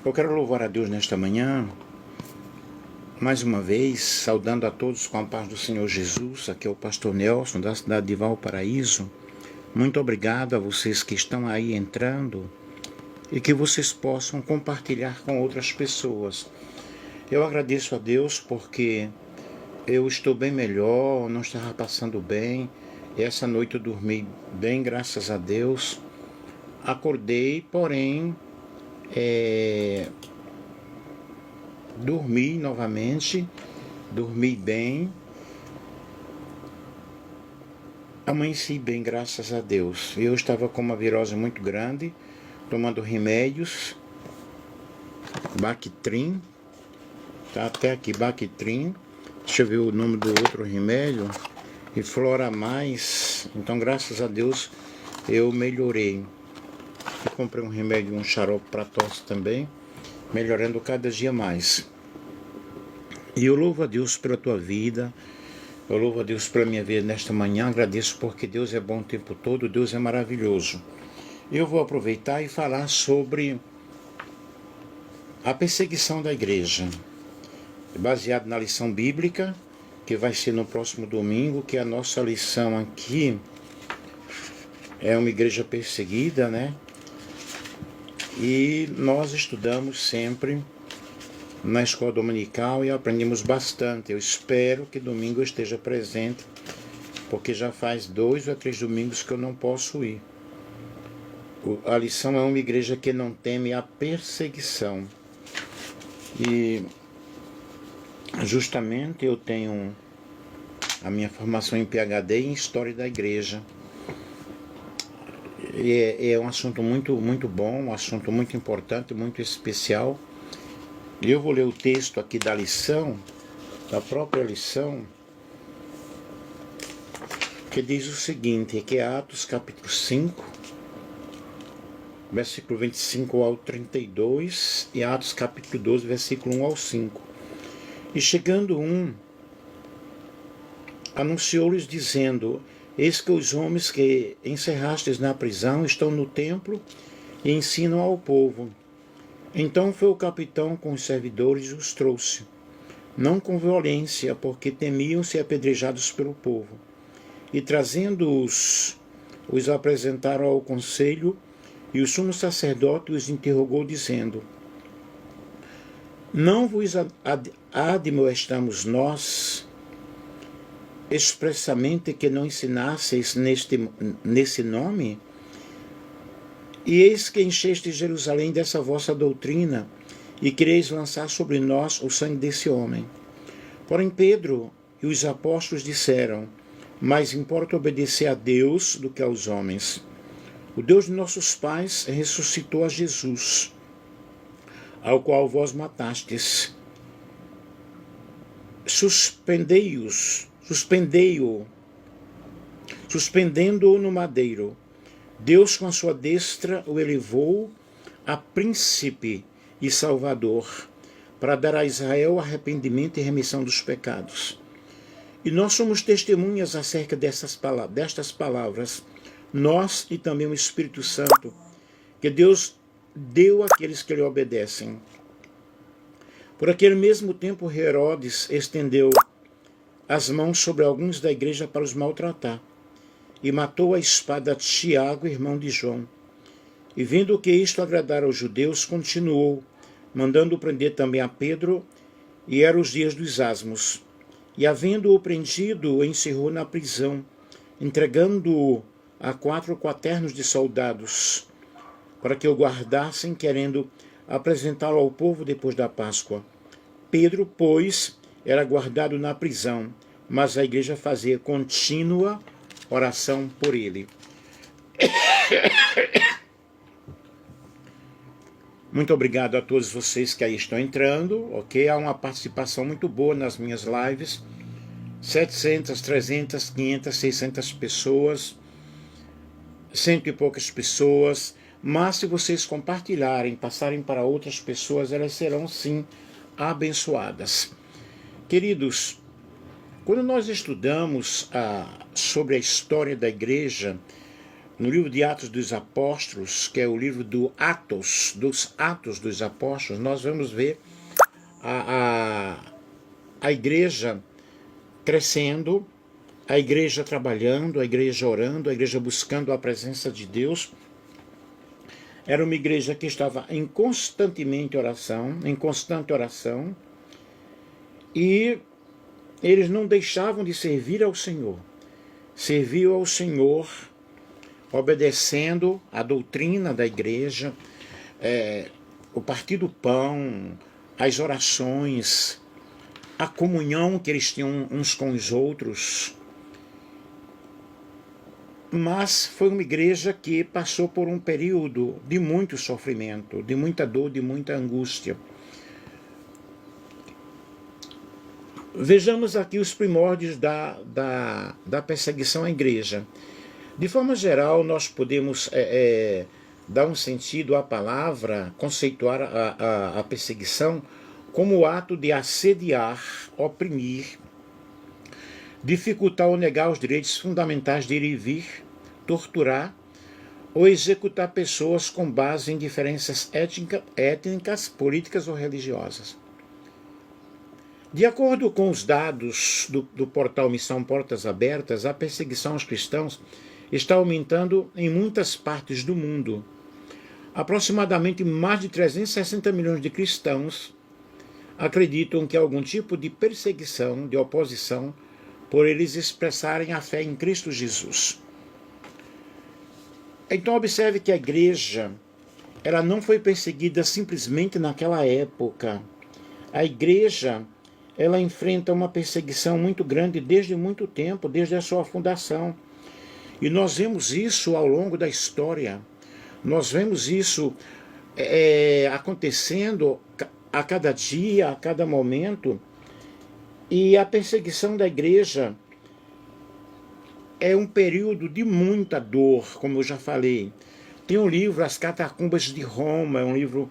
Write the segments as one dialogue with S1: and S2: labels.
S1: Eu quero louvar a Deus nesta manhã, mais uma vez, saudando a todos com a paz do Senhor Jesus. Aqui é o pastor Nelson, da cidade de Valparaíso. Muito obrigado a vocês que estão aí entrando e que vocês possam compartilhar com outras pessoas. Eu agradeço a Deus porque eu estou bem melhor, não estava passando bem. Essa noite eu dormi bem, graças a Deus. Acordei, porém, dormi novamente, dormi bem, amanheci bem, graças a Deus. Eu estava com uma virose muito grande, tomando remédios, Bactrim, tá até aqui, Bactrim, deixa eu ver o nome do outro remédio, e Floramais. Então, graças a Deus, eu melhorei. Eu comprei um remédio, um xarope para tosse também, melhorando cada dia mais. E eu louvo a Deus pela tua vida, eu louvo a Deus pela minha vida nesta manhã, agradeço porque Deus é bom o tempo todo, Deus é maravilhoso. Eu vou aproveitar e falar sobre a perseguição da igreja, baseado na lição bíblica, que vai ser no próximo domingo, que a nossa lição aqui é uma igreja perseguida, né? E nós estudamos sempre na escola dominical e aprendemos bastante. Eu espero que domingo eu esteja presente, porque já faz 2 ou 3 domingos que eu não posso ir. A lição é uma igreja que não teme a perseguição. E justamente eu tenho a minha formação em PhD em História da Igreja. É um assunto muito bom, um assunto muito importante, muito especial. E eu vou ler o texto aqui da lição, da própria lição, que diz o seguinte, que é Atos capítulo 5, versículo 25 ao 32, e Atos capítulo 12, versículo 1 ao 5. E chegando anunciou-lhes dizendo: eis que os homens que encerrastes na prisão estão no templo e ensinam ao povo. Então foi o capitão com os servidores e os trouxe, não com violência, porque temiam ser apedrejados pelo povo. E trazendo-os, os apresentaram ao conselho, e o sumo sacerdote os interrogou, dizendo: não vos admoestamos nós expressamente que não ensinasseis nesse nome? E eis que encheste Jerusalém dessa vossa doutrina, e quereis lançar sobre nós o sangue desse homem. Porém Pedro e os apóstolos disseram: mais importa obedecer a Deus do que aos homens. O Deus de nossos pais ressuscitou a Jesus, ao qual vós matastes. Suspendendo-o no madeiro. Deus com a sua destra o elevou a príncipe e salvador, para dar a Israel arrependimento e remissão dos pecados. E nós somos testemunhas acerca destas palavras, nós e também o Espírito Santo, que Deus deu àqueles que lhe obedecem. Por aquele mesmo tempo, Herodes estendeu as mãos sobre alguns da igreja para os maltratar, e matou a espada Tiago, irmão de João. E vendo que isto agradara aos judeus, continuou, mandando prender também a Pedro, e eram os dias dos asmos. E havendo-o prendido, o encerrou na prisão, entregando-o a 4 quaternos de soldados, para que o guardassem, querendo apresentá-lo ao povo depois da Páscoa. Pedro, pois, era guardado na prisão, mas a igreja fazia contínua oração por ele. Muito obrigado a todos vocês que aí estão entrando, ok? Há uma participação muito boa nas minhas lives. 700, 300, 500, 600 pessoas, 100 e poucas pessoas. Mas se vocês compartilharem, passarem para outras pessoas, elas serão sim abençoadas. Queridos, quando nós estudamos sobre a história da igreja, no livro de Atos dos Apóstolos, que é o livro dos Atos dos Apóstolos, nós vamos ver a igreja crescendo, a igreja trabalhando, a igreja orando, a igreja buscando a presença de Deus. Era uma igreja que estava em constante oração, e eles não deixavam de servir ao Senhor. Serviam ao Senhor, obedecendo a doutrina da igreja, o partir do pão, as orações, a comunhão que eles tinham uns com os outros. Mas foi uma igreja que passou por um período de muito sofrimento, de muita dor, de muita angústia. Vejamos aqui os primórdios da perseguição à igreja. De forma geral, nós podemos dar um sentido à palavra, conceituar a perseguição como o ato de assediar, oprimir, dificultar ou negar os direitos fundamentais de ir e vir, torturar ou executar pessoas com base em diferenças étnicas, políticas ou religiosas. De acordo com os dados do portal Missão Portas Abertas, a perseguição aos cristãos está aumentando em muitas partes do mundo. Aproximadamente mais de 360 milhões de cristãos acreditam que há algum tipo de perseguição, de oposição, por eles expressarem a fé em Cristo Jesus. Então observe que a igreja, ela não foi perseguida simplesmente naquela época. A igreja, ela enfrenta uma perseguição muito grande desde muito tempo, desde a sua fundação. E nós vemos isso ao longo da história. Nós vemos isso acontecendo a cada dia, a cada momento. E a perseguição da igreja é um período de muita dor, como eu já falei. Tem um livro, As Catacumbas de Roma, é um livro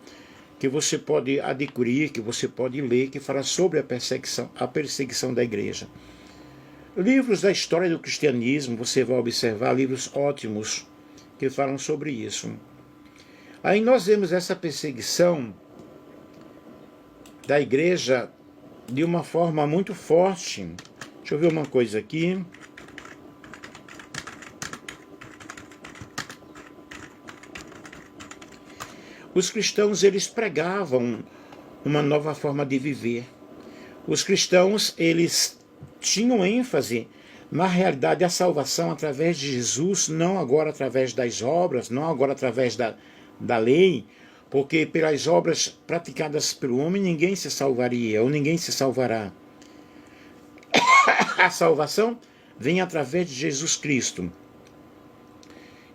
S1: que você pode adquirir, que você pode ler, que fala sobre a perseguição da igreja. Livros da história do cristianismo, você vai observar livros ótimos que falam sobre isso. Aí nós vemos essa perseguição da igreja de uma forma muito forte. Deixa eu ver uma coisa aqui. Os cristãos, eles pregavam uma nova forma de viver. Os cristãos, eles tinham ênfase na realidade da salvação através de Jesus, não agora através das obras, não agora através da lei, porque pelas obras praticadas pelo homem ninguém se salvaria, ou ninguém se salvará. A salvação vem através de Jesus Cristo.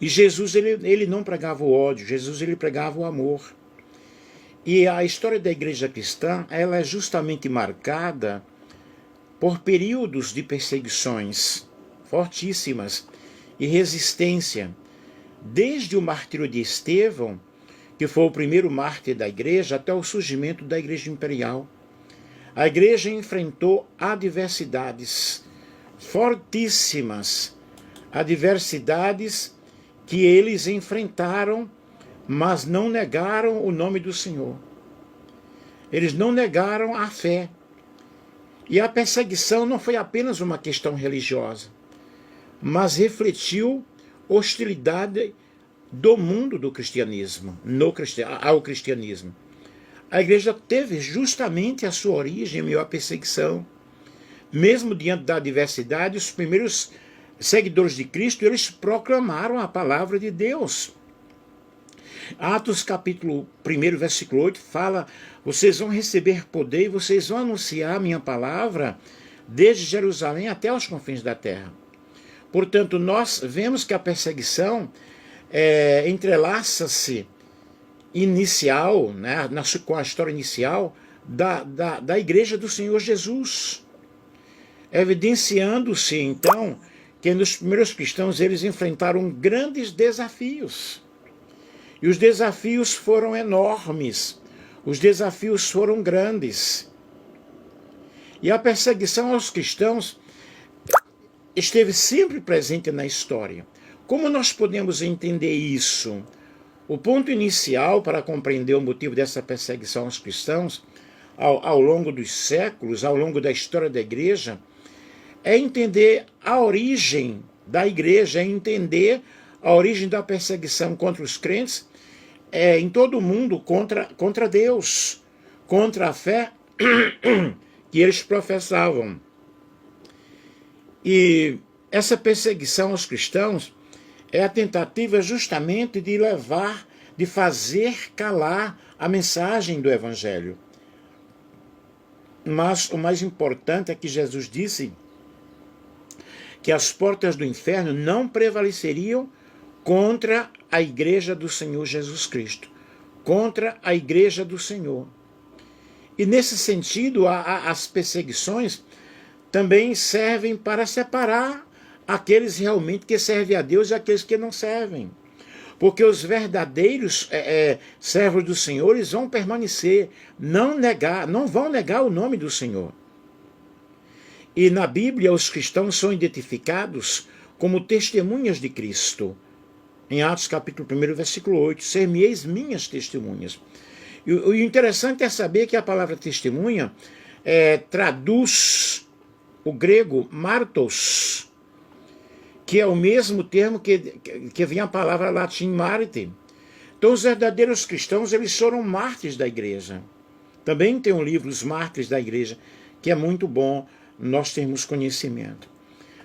S1: E Jesus, ele não pregava o ódio, Jesus ele pregava o amor. E a história da igreja cristã, ela é justamente marcada por períodos de perseguições fortíssimas e resistência. Desde o martírio de Estevão, que foi o primeiro mártir da igreja, até o surgimento da igreja imperial. A igreja enfrentou adversidades fortíssimas, adversidades que eles enfrentaram, mas não negaram o nome do Senhor. Eles não negaram a fé. E a perseguição não foi apenas uma questão religiosa, mas refletiu hostilidade do mundo do cristianismo, ao cristianismo. A igreja teve justamente a sua origem em meio à perseguição. Mesmo diante da adversidade, os primeiros seguidores de Cristo, eles proclamaram a palavra de Deus. Atos capítulo 1, versículo 8, fala: vocês vão receber poder e vocês vão anunciar a minha palavra desde Jerusalém até os confins da terra. Portanto, nós vemos que a perseguição entrelaça-se inicial, né, com a história inicial da igreja do Senhor Jesus, evidenciando-se então que nos primeiros cristãos eles enfrentaram grandes desafios. E os desafios foram enormes, os desafios foram grandes. E a perseguição aos cristãos esteve sempre presente na história. Como nós podemos entender isso? O ponto inicial para compreender o motivo dessa perseguição aos cristãos ao longo dos séculos, ao longo da história da igreja, é entender a origem da igreja, é entender a origem da perseguição contra os crentes em todo o mundo, contra Deus, contra a fé que eles professavam. E essa perseguição aos cristãos é a tentativa justamente de fazer calar a mensagem do Evangelho. Mas o mais importante é que Jesus disse que as portas do inferno não prevaleceriam contra a igreja do Senhor Jesus Cristo, contra a igreja do Senhor. E nesse sentido, as perseguições também servem para separar aqueles realmente que servem a Deus e aqueles que não servem. Porque os verdadeiros servos do Senhor, eles vão permanecer, não vão negar o nome do Senhor. E na Bíblia, os cristãos são identificados como testemunhas de Cristo. Em Atos capítulo 1, versículo 8, ser-me-eis minhas testemunhas. E o interessante é saber que a palavra testemunha traduz o grego martos, que é o mesmo termo que vem a palavra latim mártir. Então os verdadeiros cristãos, eles foram mártires da igreja. Também tem um livro, Os Mártires da Igreja, que é muito bom nós termos conhecimento.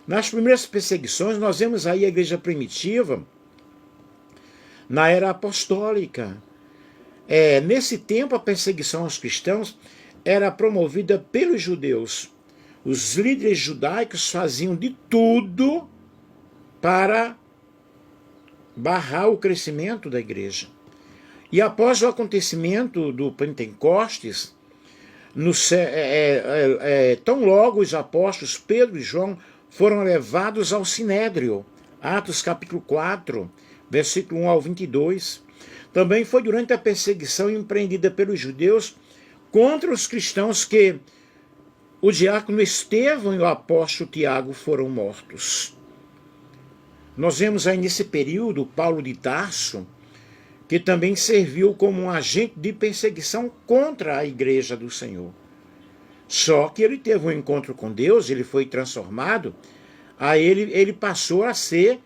S1: Nas primeiras perseguições, nós vemos aí a igreja primitiva, na era apostólica. Nesse tempo, a perseguição aos cristãos era promovida pelos judeus. Os líderes judaicos faziam de tudo para barrar o crescimento da igreja. E após o acontecimento do Pentecostes, tão logo os apóstolos Pedro e João foram levados ao Sinédrio, Atos capítulo 4, versículo 1 ao 22. Também foi durante a perseguição empreendida pelos judeus contra os cristãos que o diácono Estevão e o apóstolo Tiago foram mortos. Nós vemos aí nesse período Paulo de Tarso, que também serviu como um agente de perseguição contra a igreja do Senhor. Só que ele teve um encontro com Deus, ele foi transformado, aí ele passou a ser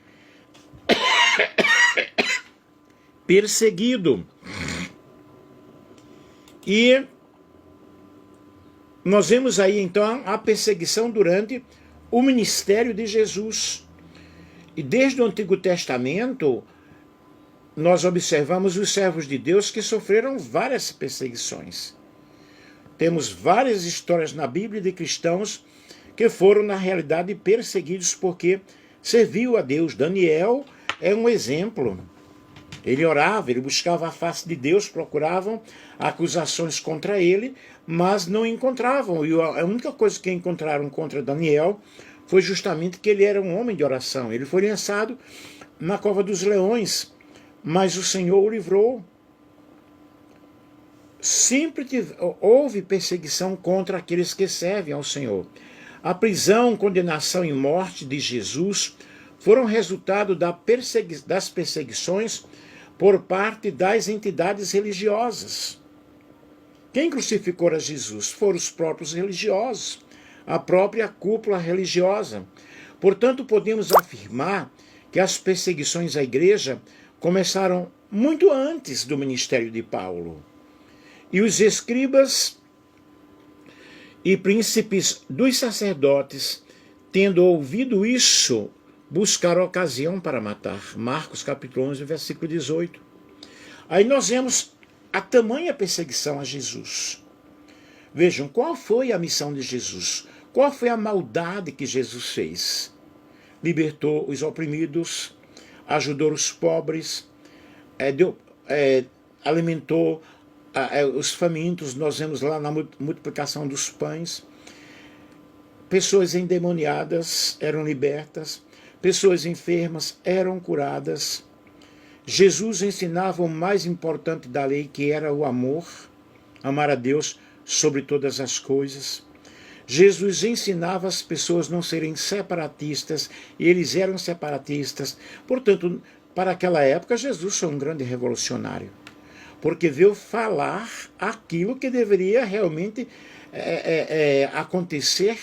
S1: perseguido. E nós vemos aí então a perseguição durante o ministério de Jesus. E desde o Antigo Testamento, nós observamos os servos de Deus que sofreram várias perseguições. Temos várias histórias na Bíblia de cristãos que foram, na realidade, perseguidos porque serviu a Deus. Daniel é um exemplo. Ele orava, ele buscava a face de Deus, procuravam acusações contra ele, mas não encontravam. E a única coisa que encontraram contra Daniel foi justamente que ele era um homem de oração. Ele foi lançado na cova dos leões, mas o Senhor o livrou. Sempre houve perseguição contra aqueles que servem ao Senhor. A prisão, condenação e morte de Jesus foram resultado das perseguições por parte das entidades religiosas. Quem crucificou a Jesus? Foram os próprios religiosos, a própria cúpula religiosa. Portanto, podemos afirmar que as perseguições à igreja começaram muito antes do ministério de Paulo. E os escribas e príncipes dos sacerdotes, tendo ouvido isso, buscaram ocasião para matar. Marcos capítulo 11, versículo 18. Aí nós vemos a tamanha perseguição a Jesus. Vejam, qual foi a missão de Jesus? Qual foi a maldade que Jesus fez? Libertou os oprimidos, ajudou os pobres, alimentou os famintos. Nós vemos lá na multiplicação dos pães. Pessoas endemoniadas eram libertas, pessoas enfermas eram curadas. Jesus ensinava o mais importante da lei, que era o amor, amar a Deus sobre todas as coisas. Jesus ensinava as pessoas a não serem separatistas, e eles eram separatistas. Portanto, para aquela época, Jesus foi um grande revolucionário, porque veio falar aquilo que deveria realmente acontecer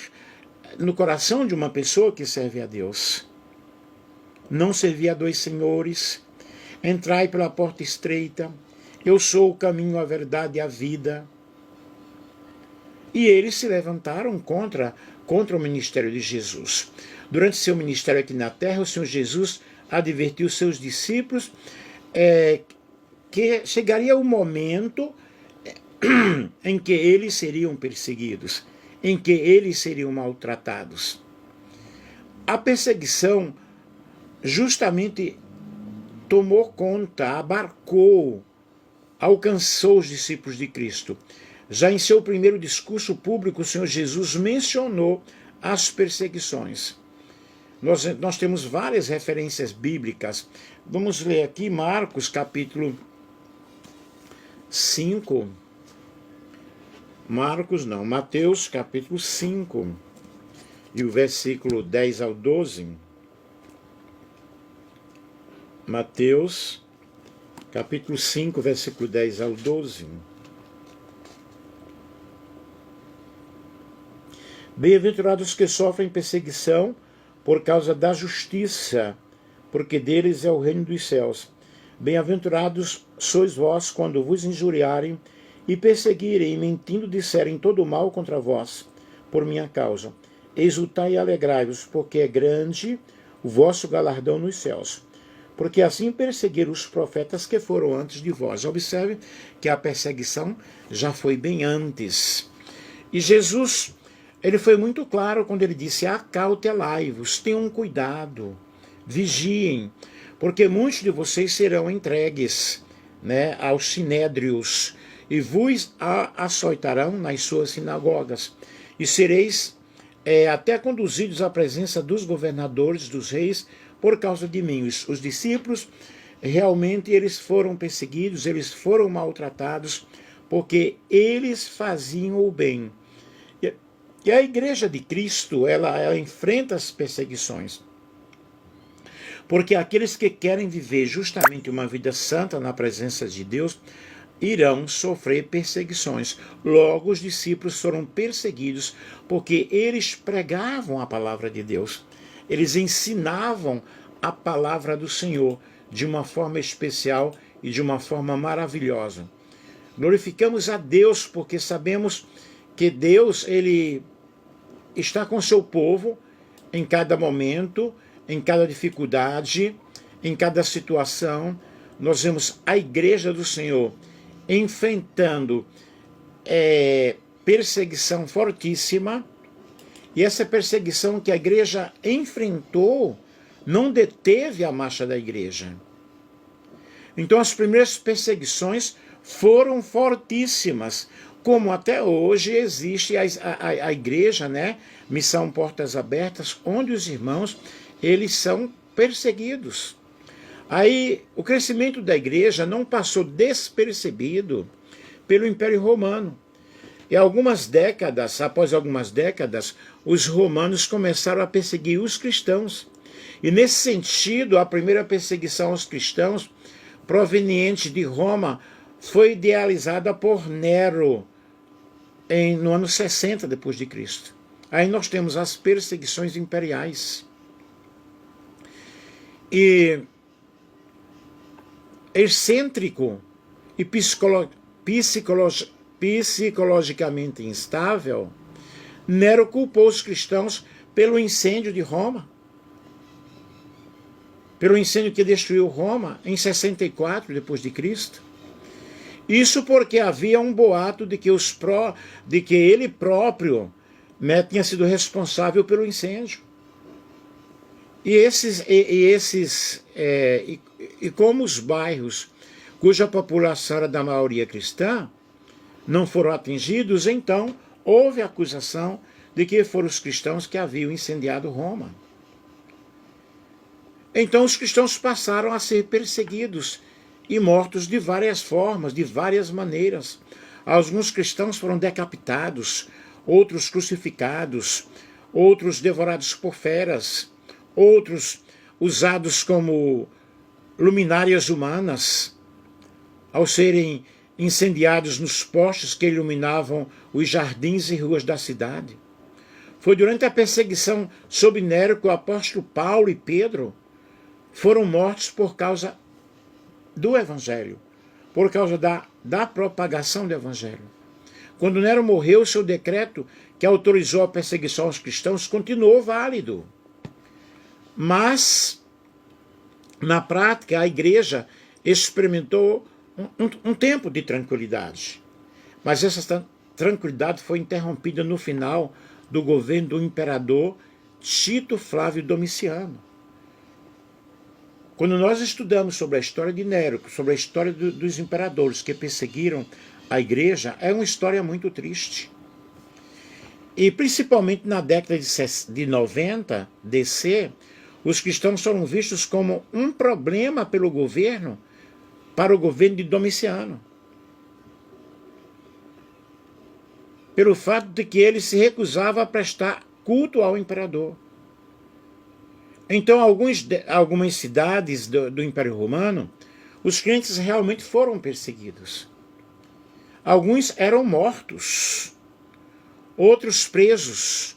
S1: no coração de uma pessoa que serve a Deus. Não servir a dois senhores, entrai pela porta estreita, eu sou o caminho, a verdade e a vida. E eles se levantaram contra o ministério de Jesus. Durante seu ministério aqui na terra, o Senhor Jesus advertiu seus discípulos que chegaria o momento em que eles seriam perseguidos, em que eles seriam maltratados. A perseguição justamente tomou conta, abarcou, alcançou os discípulos de Cristo. Já em seu primeiro discurso público, o Senhor Jesus mencionou as perseguições. Nós temos várias referências bíblicas. Vamos ler aqui Marcos capítulo 5. Mateus capítulo 5 e o versículo 10 ao 12. Mateus capítulo 5, versículo 10 ao 12. Bem-aventurados que sofrem perseguição por causa da justiça, porque deles é o reino dos céus. Bem-aventurados sois vós quando vos injuriarem e perseguirem, e mentindo disserem todo mal contra vós, por minha causa. Exultai e alegrai-vos, porque é grande o vosso galardão nos céus. Porque assim perseguiram os profetas que foram antes de vós. Observe que a perseguição já foi bem antes. E Jesus, ele foi muito claro quando ele disse: acautelai-vos, tenham cuidado, vigiem, porque muitos de vocês serão entregues, aos sinédrios, e vos açoitarão nas suas sinagogas, e sereis até conduzidos à presença dos governadores, dos reis, por causa de mim. Os discípulos, realmente, eles foram perseguidos, eles foram maltratados, porque eles faziam o bem. E a Igreja de Cristo, ela enfrenta as perseguições, porque aqueles que querem viver justamente uma vida santa na presença de Deus, irão sofrer perseguições. Logo, os discípulos foram perseguidos, porque eles pregavam a palavra de Deus. Eles ensinavam a palavra do Senhor de uma forma especial e de uma forma maravilhosa. Glorificamos a Deus porque sabemos que Deus, ele está com seu povo em cada momento, em cada dificuldade, em cada situação. Nós vemos a Igreja do Senhor enfrentando perseguição fortíssima, e essa perseguição que a igreja enfrentou não deteve a marcha da igreja. Então as primeiras perseguições foram fortíssimas, como até hoje existe a igreja, Missão Portas Abertas, onde os irmãos, eles são perseguidos. Aí o crescimento da igreja não passou despercebido pelo Império Romano. E após algumas décadas, os romanos começaram a perseguir os cristãos. E nesse sentido, a primeira perseguição aos cristãos, proveniente de Roma, foi idealizada por Nero no ano 60 depois de Cristo. Aí nós temos as perseguições imperiais. E excêntrico e psicologicamente instável, Nero culpou os cristãos pelo incêndio de Roma, pelo incêndio que destruiu Roma em 64 depois de Cristo. Isso porque havia um boato de que ele próprio tinha sido responsável pelo incêndio. E como os bairros cuja população era da maioria cristã não foram atingidos, então houve a acusação de que foram os cristãos que haviam incendiado Roma. Então os cristãos passaram a ser perseguidos e mortos de várias formas, de várias maneiras. Alguns cristãos foram decapitados, outros crucificados, outros devorados por feras, outros usados como luminárias humanas, ao serem incendiados nos postes que iluminavam os jardins e ruas da cidade. Foi durante a perseguição sob Nero que o apóstolo Paulo e Pedro foram mortos por causa do Evangelho, por causa da propagação do Evangelho. Quando Nero morreu, seu decreto que autorizou a perseguição aos cristãos continuou válido. Mas, na prática, a igreja experimentou um tempo de tranquilidade. Mas essa tranquilidade foi interrompida no final do governo do imperador Tito Flávio Domiciano. Quando nós estudamos sobre a história de Nero, sobre a história dos imperadores que perseguiram a igreja, é uma história muito triste. E principalmente na década de 90 DC, os cristãos foram vistos como um problema pelo governo, para o governo de Domiciano. Pelo fato de que ele se recusava a prestar culto ao imperador. Então, algumas cidades do Império Romano, os crentes realmente foram perseguidos. Alguns eram mortos, outros presos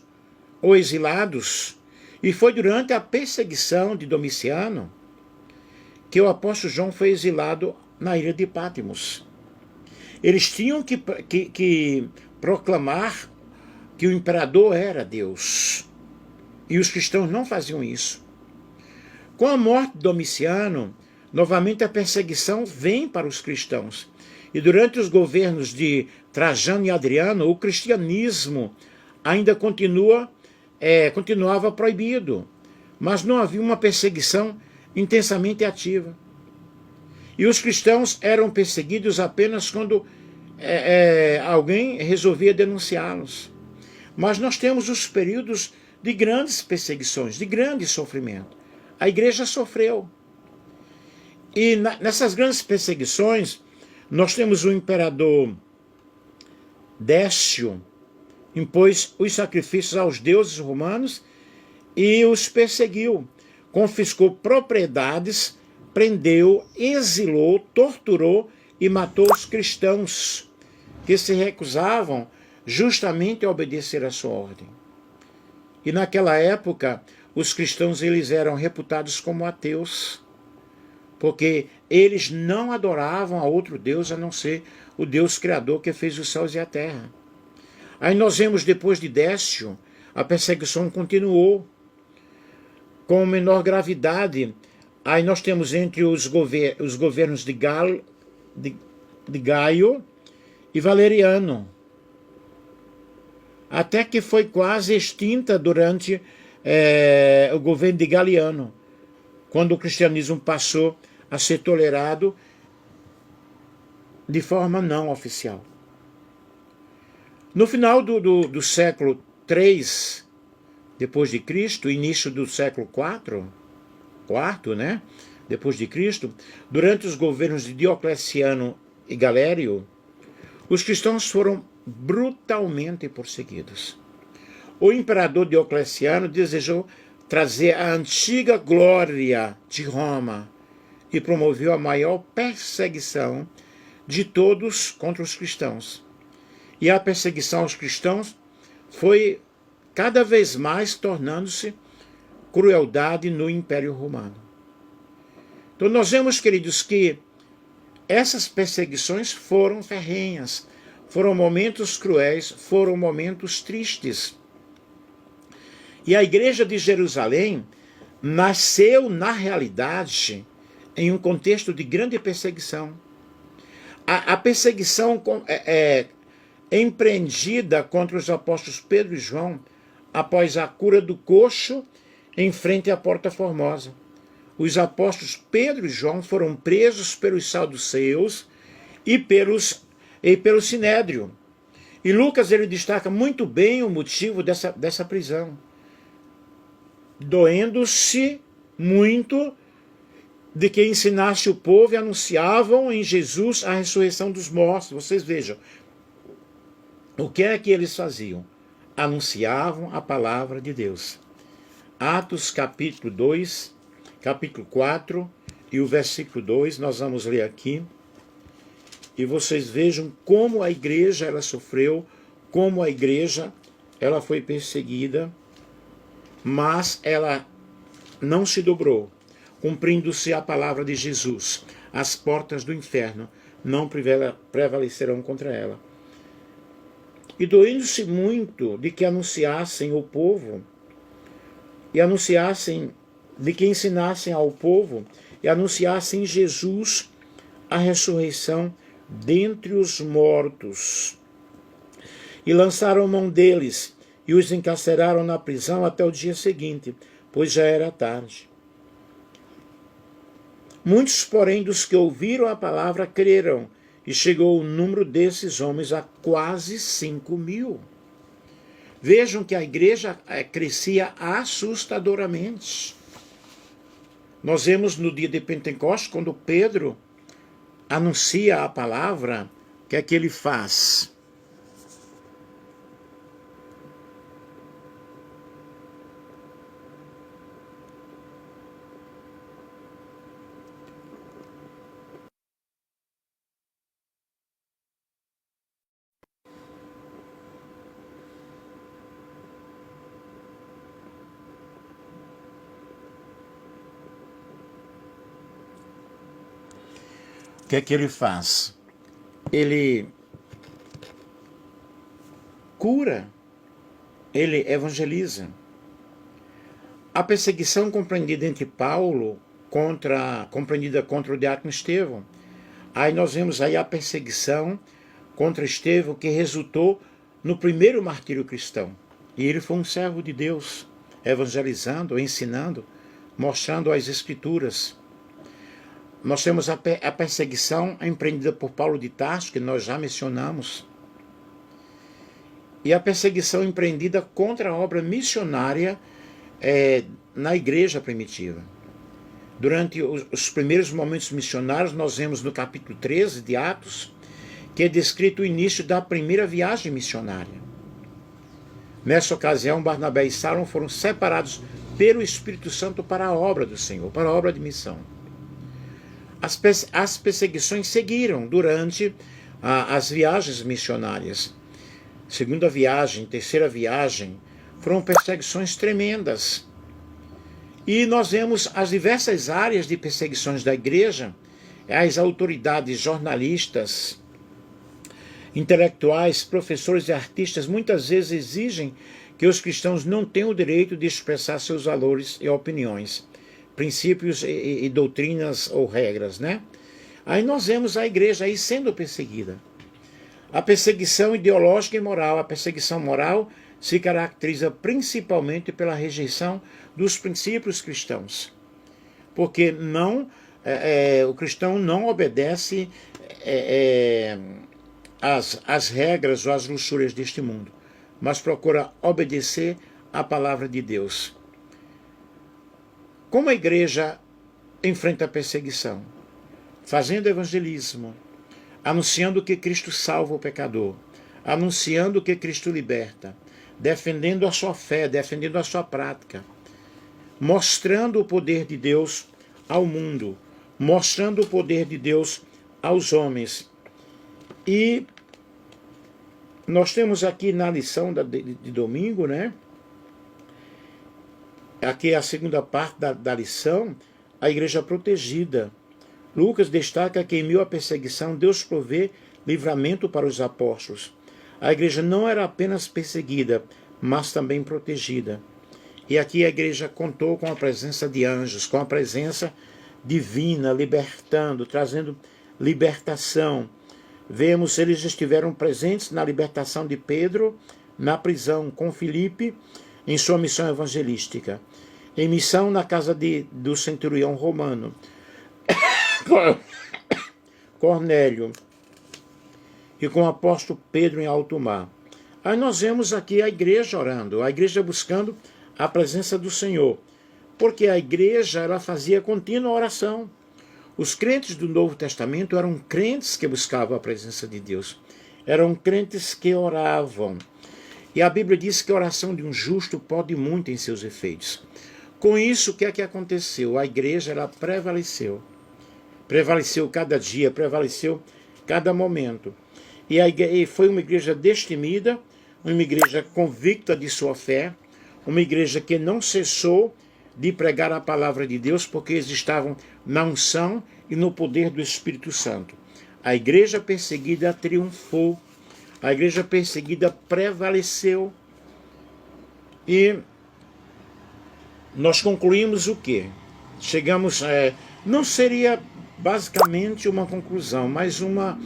S1: ou exilados. E foi durante a perseguição de Domiciano que o apóstolo João foi exilado na ilha de Patmos. Eles tinham que proclamar que o imperador era Deus. E os cristãos não faziam isso. Com a morte de Domiciano, novamente a perseguição vem para os cristãos. E durante os governos de Trajano e Adriano, o cristianismo ainda continuava proibido. Mas não havia uma perseguição intensamente ativa. E os cristãos eram perseguidos apenas quando alguém resolvia denunciá-los. Mas nós temos os períodos de grandes perseguições, de grande sofrimento. A igreja sofreu. E nessas grandes perseguições, nós temos o imperador Décio, impôs os sacrifícios aos deuses romanos e os perseguiu. Confiscou propriedades, prendeu, exilou, torturou e matou os cristãos que se recusavam justamente a obedecer à sua ordem. E naquela época, os cristãos eles eram reputados como ateus, porque eles não adoravam a outro Deus a não ser o Deus Criador que fez os céus e a terra. Aí nós vemos, depois de Décio, a perseguição continuou, com menor gravidade. Aí nós temos entre os governos de Gaio e Valeriano, até que foi quase extinta durante o governo de Galiano, quando o cristianismo passou a ser tolerado de forma não oficial. No final do século III depois de Cristo, início do século IV, né? Depois de Cristo, durante os governos de Diocleciano e Galério, os cristãos foram brutalmente perseguidos. O imperador Diocleciano desejou trazer a antiga glória de Roma e promoveu a maior perseguição de todos contra os cristãos. E a perseguição aos cristãos foi cada vez mais tornando-se crueldade no Império Romano. Então nós vemos, queridos, que essas perseguições foram ferrenhas, foram momentos cruéis, foram momentos tristes. E a igreja de Jerusalém nasceu, na realidade, em um contexto de grande perseguição. A perseguição empreendida contra os apóstolos Pedro e João após a cura do coxo em frente à Porta Formosa. Os apóstolos Pedro e João foram presos pelos saduceus e pelo Sinédrio. E Lucas ele destaca muito bem o motivo dessa prisão. Doendo-se muito de que ensinasse o povo e anunciavam em Jesus a ressurreição dos mortos. Vocês vejam, o que é que eles faziam? anunciavam a palavra de Deus. Atos capítulo 2, capítulo 4 e o versículo 2, nós vamos ler aqui. E vocês vejam como a igreja ela sofreu, como a igreja ela foi perseguida, mas ela não se dobrou, cumprindo-se a palavra de Jesus. As portas do inferno não prevalecerão contra ela. E doendo-se muito de que anunciassem ao povo, e anunciassem, de que ensinassem ao povo, e anunciassem Jesus a ressurreição dentre os mortos. E lançaram mão deles, e os encarceraram na prisão até o dia seguinte, pois já era tarde. Muitos, porém, dos que ouviram a palavra creram, e chegou o número desses homens a quase 5.000. Vejam que a igreja crescia assustadoramente. Nós vemos no dia de Pentecostes, quando Pedro anuncia a palavra, o que é que ele faz? O que é que ele faz? Ele cura, ele evangeliza. A perseguição compreendida entre Paulo, compreendida contra o diácono Estevão. Aí nós vemos aí a perseguição contra Estevão, que resultou no primeiro martírio cristão. E ele foi um servo de Deus, evangelizando, ensinando, mostrando as Escrituras. Nós temos a perseguição empreendida por Paulo de Tarso, que nós já mencionamos, e a perseguição empreendida contra a obra missionária na igreja primitiva. Durante os primeiros momentos missionários, nós vemos no capítulo 13 de Atos, que é descrito o início da primeira viagem missionária. Nessa ocasião, Barnabé e Saulo foram separados pelo Espírito Santo para a obra do Senhor, para a obra de missão. As perseguições seguiram durante as viagens missionárias. Segunda viagem, terceira viagem, foram perseguições tremendas. E nós vemos as diversas áreas de perseguições da igreja, as autoridades jornalistas, intelectuais, professores e artistas muitas vezes exigem que os cristãos não tenham o direito de expressar seus valores e opiniões, princípios e doutrinas ou regras, né? Aí nós vemos a igreja aí sendo perseguida. A perseguição ideológica e moral, a perseguição moral se caracteriza principalmente pela rejeição dos princípios cristãos, porque o cristão não obedece às regras ou às luxúrias deste mundo, mas procura obedecer à palavra de Deus. Como a igreja enfrenta a perseguição? Fazendo evangelismo, anunciando que Cristo salva o pecador, anunciando que Cristo liberta, defendendo a sua fé, defendendo a sua prática, mostrando o poder de Deus ao mundo, mostrando o poder de Deus aos homens. E nós temos aqui na lição de domingo, né? Aqui é a segunda parte da lição, a igreja protegida. Lucas destaca que em meio à perseguição, Deus provê livramento para os apóstolos. A igreja não era apenas perseguida, mas também protegida. E aqui a igreja contou com a presença de anjos, com a presença divina, libertando, trazendo libertação. Vemos, eles estiveram presentes na libertação de Pedro, na prisão com Filipe, em sua missão evangelística, em missão na casa do centurião romano, Cornélio, e com o apóstolo Pedro em alto mar. Aí nós vemos aqui a igreja orando, a igreja buscando a presença do Senhor, porque a igreja ela fazia contínua oração. Os crentes do Novo Testamento eram crentes que buscavam a presença de Deus, eram crentes que oravam. E a Bíblia diz que a oração de um justo pode muito em seus efeitos. Com isso, o que é que aconteceu? A igreja, ela prevaleceu. Prevaleceu cada dia, prevaleceu cada momento. E foi uma igreja destemida, uma igreja convicta de sua fé, uma igreja que não cessou de pregar a palavra de Deus, porque eles estavam na unção e no poder do Espírito Santo. A igreja perseguida triunfou, a igreja perseguida prevaleceu. E nós concluímos o quê? Chegamos, não seria basicamente uma conclusão, mas uma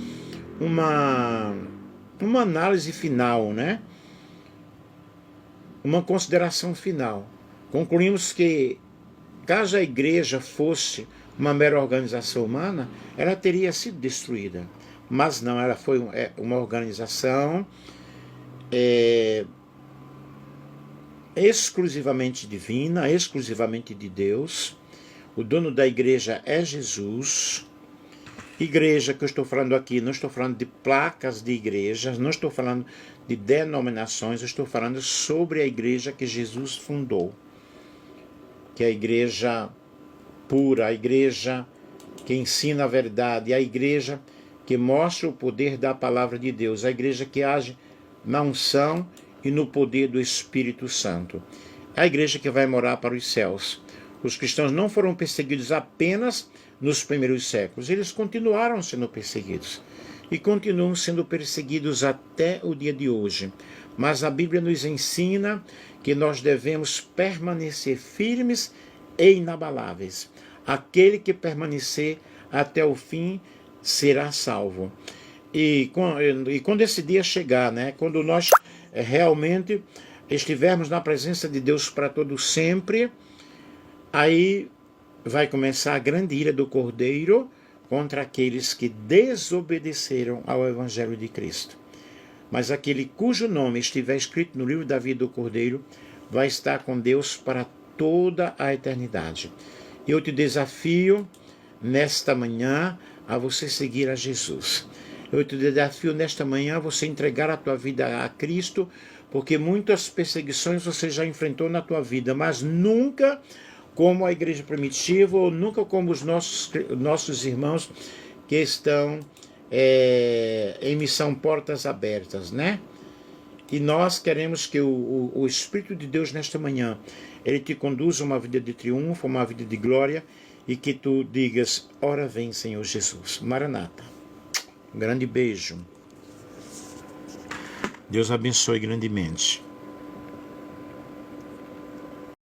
S1: análise final, né? Uma consideração final. Concluímos que, caso a igreja fosse uma mera organização humana, ela teria sido destruída. Mas não, ela foi uma organização exclusivamente divina, exclusivamente de Deus. O dono da igreja é Jesus. Igreja que eu estou falando aqui, não estou falando de placas de igrejas, não estou falando de denominações, eu estou falando sobre a igreja que Jesus fundou. Que é a igreja pura, a igreja que ensina a verdade, a igreja que mostra o poder da palavra de Deus, a igreja que age na unção e no poder do Espírito Santo. A igreja que vai morar para os céus. Os cristãos não foram perseguidos apenas nos primeiros séculos, eles continuaram sendo perseguidos e continuam sendo perseguidos até o dia de hoje. Mas a Bíblia nos ensina que nós devemos permanecer firmes e inabaláveis. Aquele que permanecer até o fim será salvo. E quando esse dia chegar, né, quando nós realmente estivermos na presença de Deus para todo sempre, aí vai começar a grande ira do Cordeiro contra aqueles que desobedeceram ao Evangelho de Cristo. Mas aquele cujo nome estiver escrito no livro da vida do Cordeiro vai estar com Deus para toda a eternidade. Eu te desafio nesta manhã a você seguir a Jesus. Eu te desafio nesta manhã a você entregar a tua vida a Cristo, porque muitas perseguições você já enfrentou na tua vida, mas nunca como a igreja primitiva, ou nunca como os nossos irmãos que estão em missão Portas Abertas, né? E nós queremos que o Espírito de Deus nesta manhã, ele te conduza a uma vida de triunfo, uma vida de glória, e que tu digas, ora vem, Senhor Jesus. Maranata. Um grande beijo. Deus abençoe grandemente.